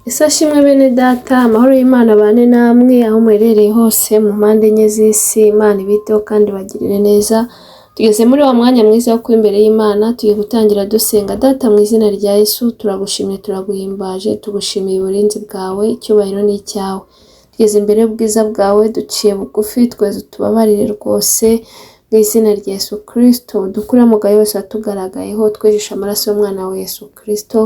Ese ashimwe bene data, amahoro y'Imana bane namwe aho muherereye hose mu mpande enye z'isi. Imana ibiteho kandi bagirire neza. Tugeze muri wa mwanya mwiza wo kuba imbere y'Imana, tugiye gutangira dusenga. Data, mu izina rya Yesu turagushimye, turaguhimbaje, tugushimiye uburinzi bwawe, icyubahiro ni icyawe. Tugeze imbere y'ubwiza bwawe, duciye bugufi, tweze tubabarire rwose mu izina rya Yesu Kristo. Dukure umugayo wose watugaragayeho, twejeshe amaraso y'umwana wa Yesu Kristo.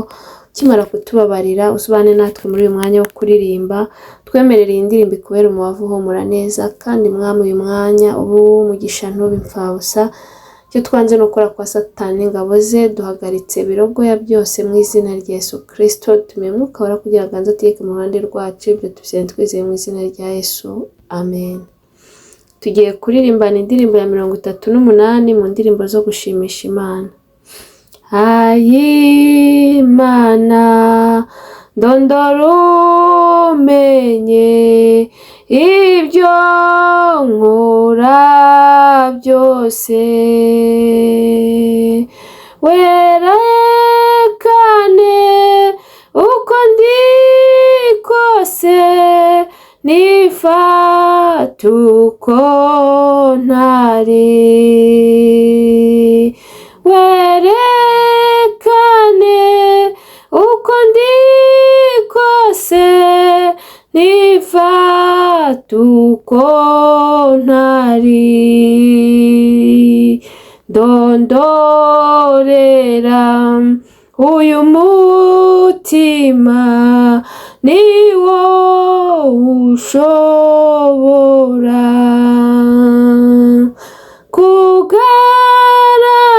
Kimara kutubabarira, usubane natwe muri uyu mwanya wo kuririmba. Twemerere iyi ndirimbo ikubere umubavu uhumura neza, kandi mwami uyu mwanya ubu umugisha ntube impfabusa. Icyo twanze no gukora kwa Satani n'ingabo ze, duhagaritse birogoya byose mu izina rya Yesu Kristo. Tumiye Mwuka Wera kugira ngo anze ategeke mu ruhande rwacu. Ibyo tubisabye twizeye mu izina rya Yesu, amen. Tugiye kuririmbana indirimbo ya 38 mu ndirimbo zo gushimisha Imana. Imana ndondora umenye ibyo nkora byose, werekane uko ndi kose, nifata uko ntari, werekane uko ndi kose, nifata uko ntari, ndondorera uyu mutima niwo ushobora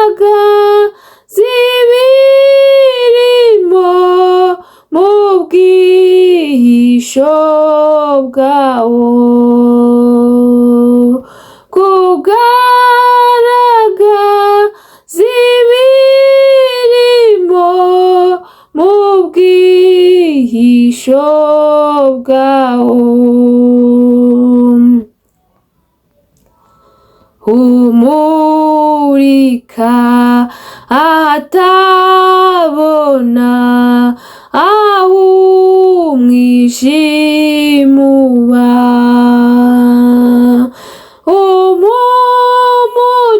kugaragaza ibirimo mu bwihisho bwawo, kugaragaza ibirimo mu bwihisho bwawo, humurika ahatabona, aho umwijima uba,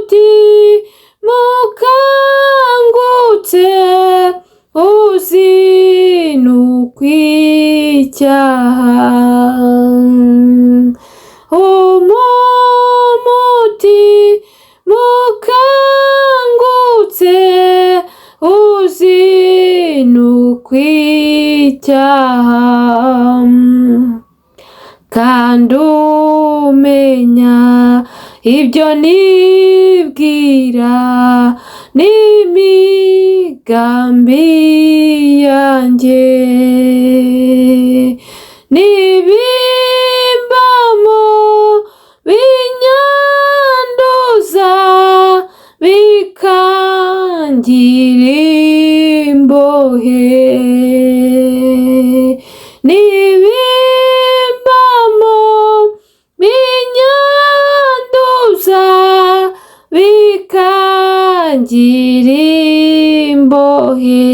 umutima ukangutse uzinukwa icyaha, umutima ukangutse uzinukwa icyaha, kandi umenya ibyo nibwira n'imigambi yanjye, nibimbamo binyanduza bikangira imbohe, nibimbamo binyanduza bikangira imbohe,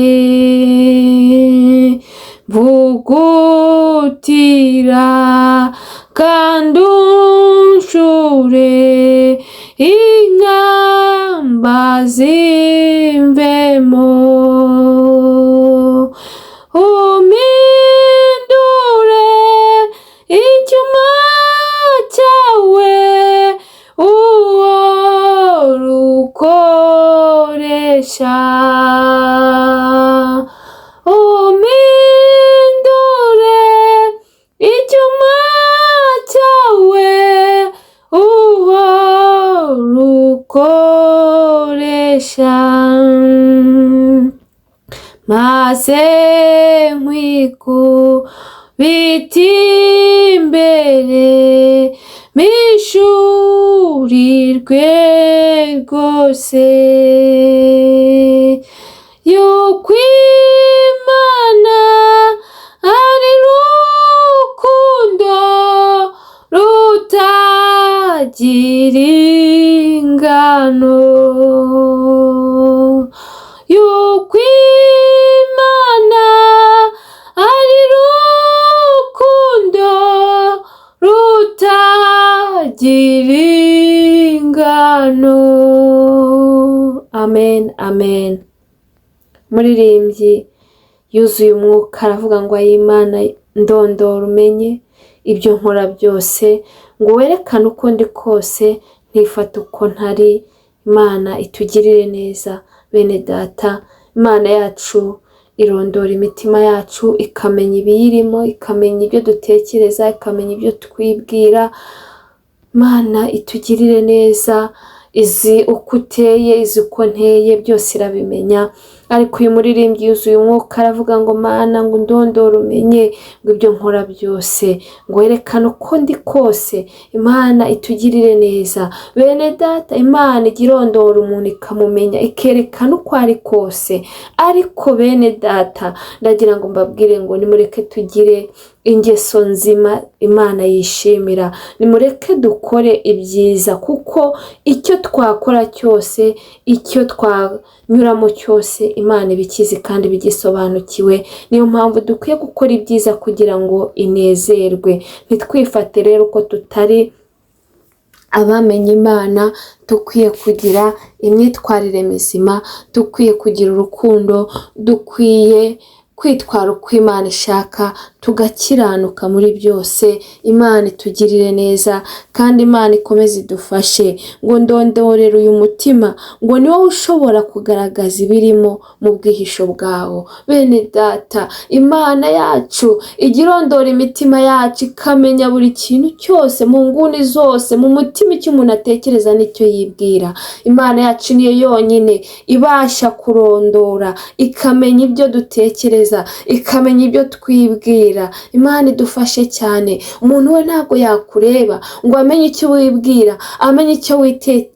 mvugutira kandi unshure inkamba zimvemo, umpindure icyuma cyawe uwo rukoresha, umpindure icyuma cyawe uwo rukoresha, maze nkwikubita imbere mishurirwe rwose, yuko Imana ari rukundo rutagira ingano, yuko Imana ari amen. Muririmbyi yuzuye umwuka aravuga ngo ay'Imana ndondora umenye ibyo nkora byose, ngo werekane uko ndi kose ntifata uko ntari. Imana itugirire neza bene data. Imana yacu irondora imitima yacu, ikamenya ibiyirimo, ikamenya ibyo dutekereza, ikamenya ibyo twibwira. Imana itugirire neza, izi uko uteye, izi uko nteye, byose irabimenya. Ariko uyu muririmbyi yuzuye umwuka aravuga ngo Mana ngo ndondore umenye ngo ibyo nkora byose, ngo werekane uko ndi kose. Imana itugirire neza bene data. Imana igirondora umuntu ikamumenya, ikerekana uko ari kose. Ariko bene data, ndagira ngo mbabwire ngo nimureke tugire ingeso nzima Imana yishimira. Nimureke dukore ibyiza, kuko icyo twakora cyose, icyo twanyuramo cyose, Imana ibikizi kandi bigisobanukiwe. Niyo mpamvu dukwiye gukora ibyiza kugira ngo inezerwe. Ntitwifate rero uko tutari abamenye Imana. Dukwiye kugira imyitwarire mizima, dukwiye kugira urukundo, dukwiye kwitwara uko Imana ishaka, tugakiranuka muri byose. Imana itugirire neza kandi Imana ikomeze idufashe. Ngo ndondorere uyu mutima, ngo ni wowe ushobora kugaragaza ibirimo mu bwihisho bwawo. Bene data, Imana yacu igirondora imitima yacu, ikamenya buri kintu cyose mu nguni zose, mu mutima icyo umuntu atekereza n'icyo yibwira. Imana yacu niyo yonyine ibasha kurondora, ikamenya ibyo dutekereza, ikamenya ibyo twibwira. Imana idufashe cyane. Umuntu we ntabwo yakureba ngo amenye icyo wibwira, amenye icyo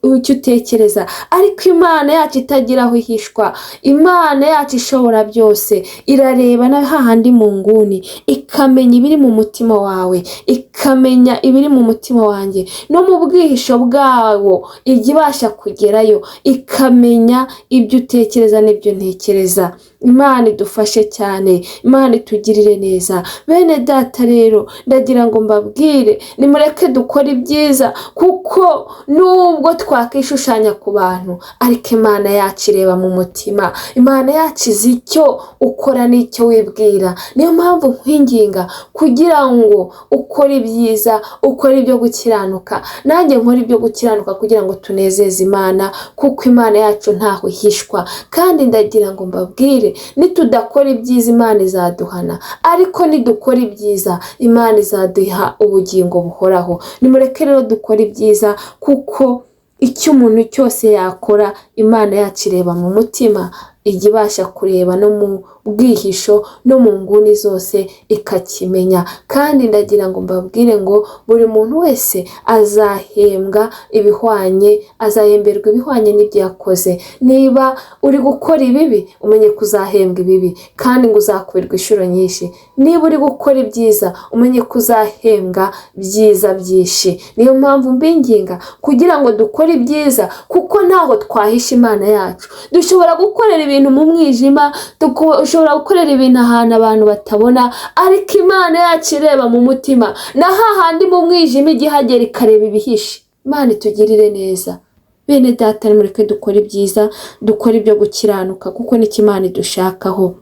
utekereza. Ariko Imana yacu itagira aho ihishwa, Imana yacu ishobora byose, irareba na hahandi mu nguni, ikamenya ibiri mu mutima wawe, ikamenya ibiri mu mutima wanjye, no mu bwihisho bwawo ijya ibasha kugerayo, ikamenya ibyo utekereza n'ibyo ntekereza. Imana idufashe cyane, Imana itugirire neza. Bene data rero, ndagira ngo mbabwire nimureke dukora ibyiza, kuko nubwo twakishushanya ku bantu, ariko Imana yacu ireba mu mutima. Imana yacu izi icyo ukora n'icyo wibwira. Niyo mpamvu nkwinginga kugira ngo ukore ibyiza, ukore ibyo gukiranuka. Nanjye nkora ibyo gukiranuka kugira ngo tunezeze Imana, kuko Imana yacu ntaho ihishwa. Kandi ndagira ngo mbabwire, nitudakora ibyiza Imana izaduhana, ariko nidukora ibyiza Imana izaduha ubugingo buhoraho. Nimureke rero dukora ibyiza, kuko icyo umuntu cyose yakora Imana yacu ireba mu mutima, ijya ibasha kureba no mu bwihisho no mu nguni zose ikakimenya. Kandi ndagira ngo mbabwire ngo buri muntu wese azahemberwa ibihwanye n'ibyo yakoze. Niba uri gukora ibibi, umenye kuzahembwa ibibi kandi ngo uzakubirwa inshuro nyinshi. Niba uri gukora ibyiza, umenye kuzahembwa byiza byinshi. Niyo mpamvu mbinginga kugira ngo dukore ibyiza, kuko ntaho twahisha Imana yacu. Dushobora gukorera ibintu mu mwijima, dushobora gukorera ibintu ahantu abantu batabona, ariko Imana yacu ireba mu mutima, na hahandi mu mwijima igihagera ikareba ibihishe. Imana itugirire neza. Bene data, nimureke dukora ibyiza, dukora ibyo gukiranuka, kuko nicyo Imana idushakaho.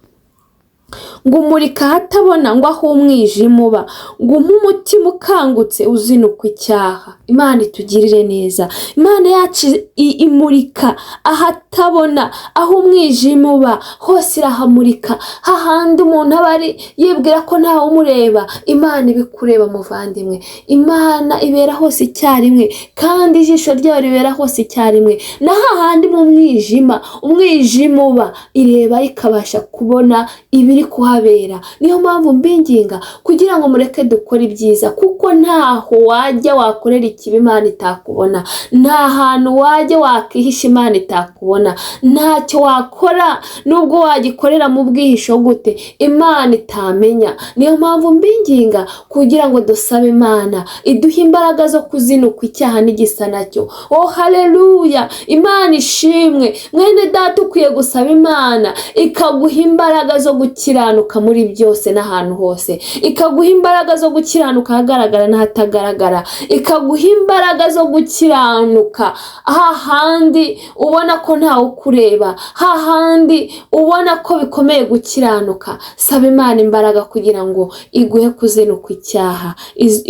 ngo umurika ahatabona, ngo aho umwijima uba, ngo umpe umutima ukangutse uzinukwa icyaha. Imana itugirire neza. Imana yacu imurika ahatabona, aho umwijima uba hose irahamurika. Hahandi umuntu aba ari yibwira ko ntawe umureba, Imana ibikureba muvandimwe. Imana ibera hose icyarimwe, kandi ijisho ryayo ribera hose icyarimwe. Na hahandi mu mwijima, umwijima uba, ireba ikabasha kubona ibiri kuhabera. Niyo mpamvu mbinginga kugira ngo mureke dukore ibyiza, kuko ntaho wajya wakorera ikibi Imana itakubona, nta hantu wajya wakihisha Imana itakubona, ntacyo wakora nubwo wagikorera mu bwihisho gute Imana itamenya. Niyo mpamvu mbinginga kugira ngo dusabe Imana iduhe imbaraga zo kuzinukwa icyaha n'igisa nacyo. Oh haleluya, Imana ishimwe. Mwene data ukwiye gusaba Imana ikaguha imbaraga zo gukira gukiranuka muri byose n'ahantu hose, ikaguha imbaraga zo gukiranuka ahagaragara n'ahatagaragara, ikaguha imbaraga zo gukiranuka hahandi ubona ko ntawe ukureba, hahandi ubona ko bikomeye gukiranuka. Saba Imana imbaraga kugira ngo iguhe kuzinuka icyaha,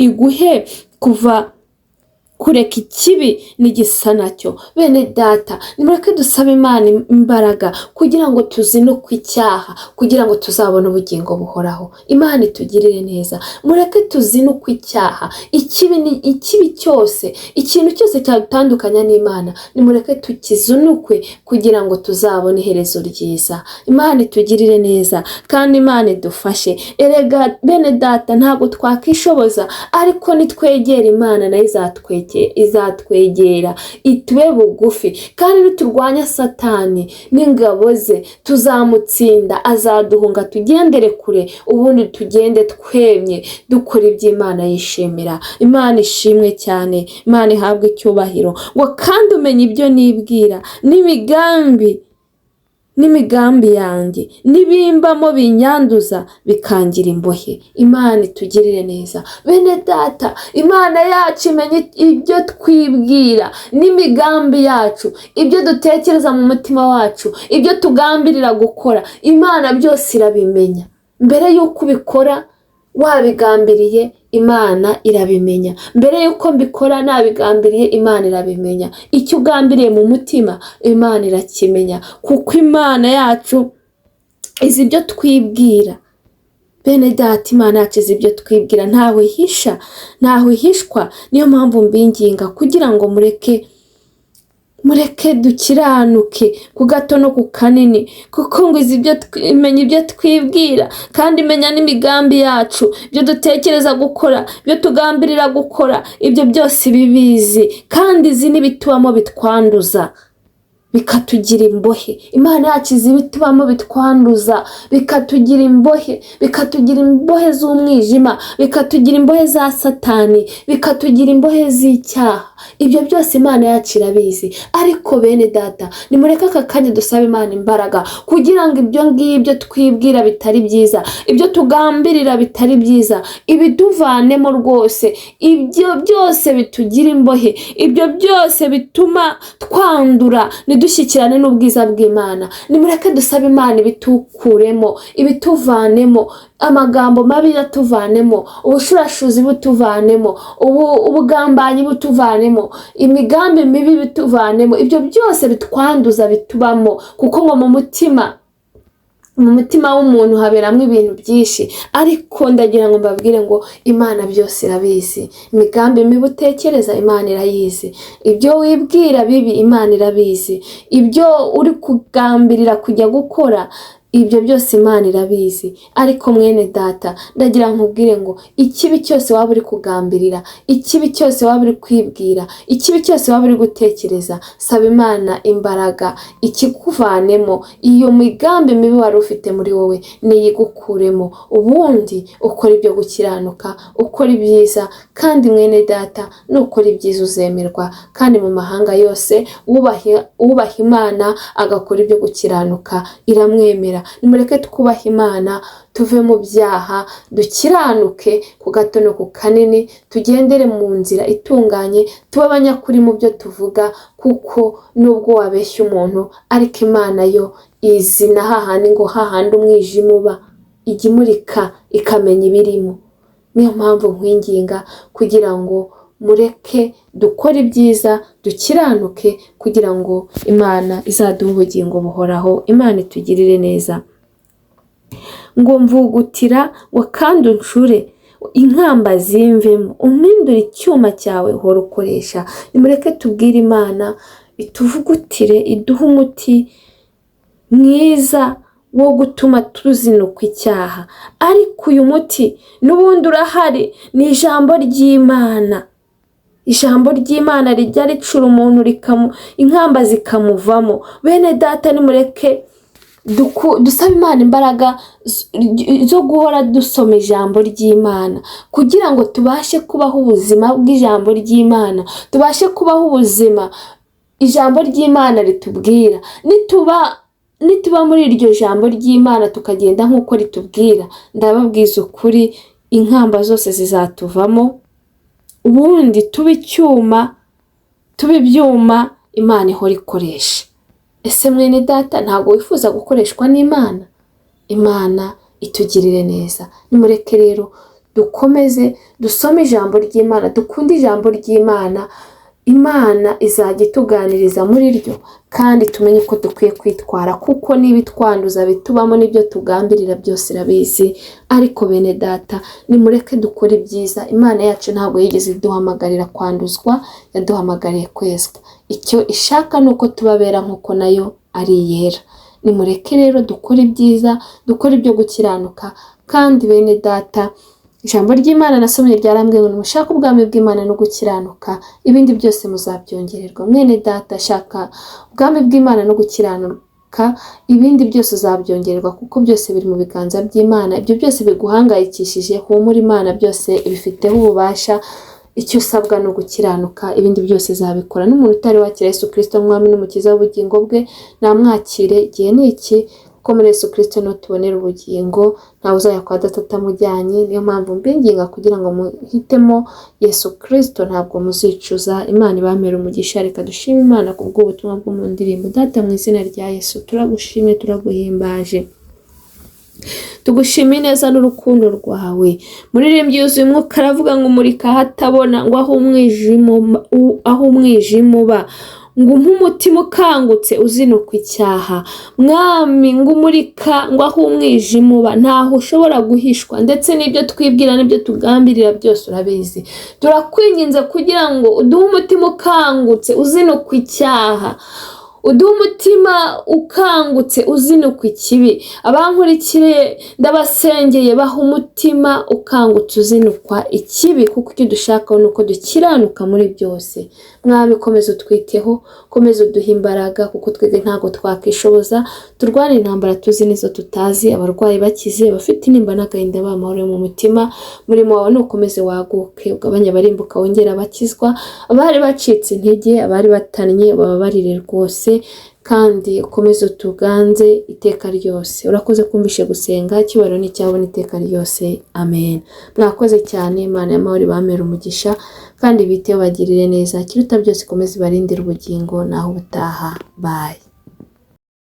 iguhe kuva kureka ikibi n'igisa nacyo. Bene data, nimureke dusaba Imana imbaraga kugira ngo tuzinuke icyaha, kugira ngo tuzabone ubugingo buhoraho. Imana itugirire neza. Mureke tuzinuke icyaha, ikibi cyose, ikintu cyose cyadutandukanya n'Imana, nimureke tukizunukwe kugira ngo tuzabone iherezo ryiza. Imana itugirire neza kandi Imana idufashe. Erega bene data, ntabwo twakishoboza, ariko nitwegera Imana nayo izatwegera itube bugufi, kandi niturwanya Satani n'ingabo ze tuzamutsinda, azaduhunga tugendere kure, ubundi tugende twemye dukora ibyo Imana yishimira. Imana ishimwe cyane, Imana ihabwe icyubahiro. Ngo kandi umenye ibyo nibwira n'imigambi yanjye nibimbamo binyanduza bikangira imbohe. Imana itugirire neza. Bene data, Imana yacu imenya ibyo twibwira n'imigambi yacu, ibyo dutekereza mu mutima wacu, ibyo tugambirira gukora. Imana byose irabimenya. Mbere y'uko ubikora wabigambiriye, Imana irabimenya. Mbere y'uko mbikora nabigambiriye, Imana irabimenya. Icyo ugambiriye mu mutima, Imana irakimenya, kuko Imana yacu izi ibyo twibwira. Bene data, Imana yacu izi ibyo twibwira, ntawe ihishwa. Niyo mpamvu mbinginga kugira ngo mureke dukiranuke ku gato no ku kanini, kuko ngo imenya ibyo twibwira kandi imenya n'imigambi yacu, ibyo dutekereza gukora, ibyo tugambirira gukora, ibyo byose ibibizi, kandi izi n'ibitubamo bitwanduza bikatugira imbohe. Imana yacu izi ibitubamo bitwanduza bikatugira imbohe z'umwijima, bikatugira imbohe za Satani, bikatugira imbohe z'icyaha. Ibyo byose Imana yacu irabizi. Ariko bene data, nimureke aka kanya dusaba Imana imbaraga kugira ngo ibyo ngibyo twibwira bitari byiza, ibyo tugambirira bitari byiza, ibiduvanemo rwose. Ibyo byose bitugira imbohe, ibyo byose bituma twandura, dushyikirane n'ubwiza bw'Imana. Nimureke dusaba Imana ibitukuremo, ibituvanemo, amagambo mabi yatuvanemo, ubushurashuzi butuvanemo, ubugambanyi butuvanemo, imigambi mibi bituvanemo. Ibyo byose bitwanduza bitubamo, kuko ngo mu mutima w'umuntu haberamo ibintu byinshi. Ariko ndagira ngo mbabwire ngo Imana byose irabizi. Imigambi mibi utekereza, Imana irayizi. Ibyo wibwira bibi, Imana irabizi. Ibyo uri kugambirira kujya gukora, ibyo byose Imana irabizi. Ariko mwene data, ndagira nkubwire ngo ikibi cyose waba uri kugambirira, ikibi cyose waba uri kwibwira, ikibi cyose waba uri gutekereza, saba Imana imbaraga ikikuvanemo. Iyo migambi mibi wari ufite muri wowe niyigukuremo, ubundi ukora ibyo gukiranuka, ukora ibyiza. Kandi mwene data, nukora ibyiza uzemerwa, kandi mu mahanga yose wubaha Imana agakora ibyo gukiranuka iramwemera. Nimureke twubahe Imana, tuve mu byaha, dukiranuke ku gato no ku kanini, tugendere mu nzira itunganye, tuba abanyakuri mu byo tuvuga, kuko nubwo wabeshya umuntu, ariko Imana yo izi na hahandi umwijima uba, ijya imurika ikamenya ibirimo. Niyo mpamvu nkwinginga kugira ngo mureke dukore ibyiza, dukiranuke, kugira ngo Imana izaduhe ubugingo buhoraho. Imana itugirire neza. Ngo mvugutira ngo kandi uncure inkamba zimvemo, umpindure icyuma cyawe uhora ukoresha. Nimureke tubwire Imana ituvugutire, iduhe umuti mwiza wo gutuma tuzinuka icyaha. Ariko uyu muti n'ubundi urahari, ni ijambo ry'Imana. Ijambo ry'Imana rijya ricura umuntu inkamba zikamuvamo. Bene data, nimureke dusaba Imana imbaraga zo guhora dusoma ijambo ry'Imana, kugira ngo tubashe kubaho ubuzima bw'ijambo ry'Imana, tubashe kubaho ubuzima ijambo ry'Imana ritubwira. Nituba nituba muri iryo jambo ry'Imana tukagenda nk'uko ritubwira, ndababwiza ukuri inkamba zose zizatuvamo, ubundi tube ibyuma Imana ihora ikoresha. Ese mwene data ntabwo wifuza gukoreshwa n'Imana? Imana itugirire neza. Nimureke rero dukomeze dusome ijambo ry'Imana, dukunde ijambo ry'Imana. Imana izajya ituganiriza muri ryo, kandi tumenye ko dukwiye kwitwara, kuko n'ibitwanduza bitubamo n'ibyo tugambirira byose irabizi. Ariko bene data, nimureke dukore ibyiza. Imana yacu ntabwo yigeze iduhamagarira kwanduzwa, yaduhamagariye kwezwa. Icyo ishaka ni uko tubabera nk'uko nayo ari iyera. Nimureke rero dukore ibyiza, dukore ibyo gukiranuka. Kandi bene data, ijambo ry'Imana nasomye ryarambwiye ngo nimushake ubwami bw'Imana no gukiranuka, ibindi byose muzabyongererwa. Mwene data, shaka ubwami bw'Imana no gukiranuka, ibindi byose uzabyongererwa, kuko byose biri mu biganza by'Imana. Ibyo byose biguhangayikishije, humura, Imana byose ibifiteho ububasha. Icyo usabwa no gukiranuka, ibindi byose zabikora. N'umuntu utari wakira Yesu Kristo nk'umwami n'umukiza w'ubugingo bwe, namwakire. Igihe ni iki, ko muri Yesu Kristo no tubonera ubugingo, ntawe uzajya kwa Data atamujyanye. Niyo mpamvu mbinginga kugira ngo muhitemo Yesu Kristo, ntabwo muzicuza. Imana ibamere umugisha. Reka dushime Imana kubw'ubutumwa bwo mu ndirimbo. Data, mu izina rya Yesu turagushimye, turaguhimbaje, tugushimiye neza n'urukundo rwawe. Muririmbyi yuzuye umwuka aravuga ngo umurika ahatabona, ngo aho umwijima uba, ngo umutima ukangutse uzinukwa icyaha. Mwami, ngo umurika, ngo aho umwijima uba, ntaho ushobora guhishwa, ndetse n'ibyo twibwira n'ibyo tugambirira byose urabizi. Turakwinginze kugira ngo uduhe umutima ukangutse uzinukwa icyaha, uduhe umutima ukangutse uzinukwa ikibi. Abankurikire ndabasengeye, baha umutima ukangutse uzinukwa ikibi, kuko icyo dushaka ni uko dukiranuka muri byose. Mwami, komeza utwiteho, komeza uduhe imbaraga, kuko twebwe ntabwo twakishoboza. Turwane intambara tuzi n'izo tutazi, abarwayi bakize, abafite intimba n'agahinda bamahoro mu mutima. Umurimo wawe nukomeze waguke, ugabanye abarimbuka wongera abakizwa, abari bacitse intege, abari batannye bababarire rwose, kandi ukomeze utuganze iteka ryose. Urakoze kumvishe gusenga, icyubahiro ni icyawe n'iteka ryose. Amen. Mwakoze cyane. Imana y'amahoro ibamere umugisha, kandi biteho bagirire neza. Kiruta byose ikomeze ibarindire ubugingo. Naho ubutaha. Bye.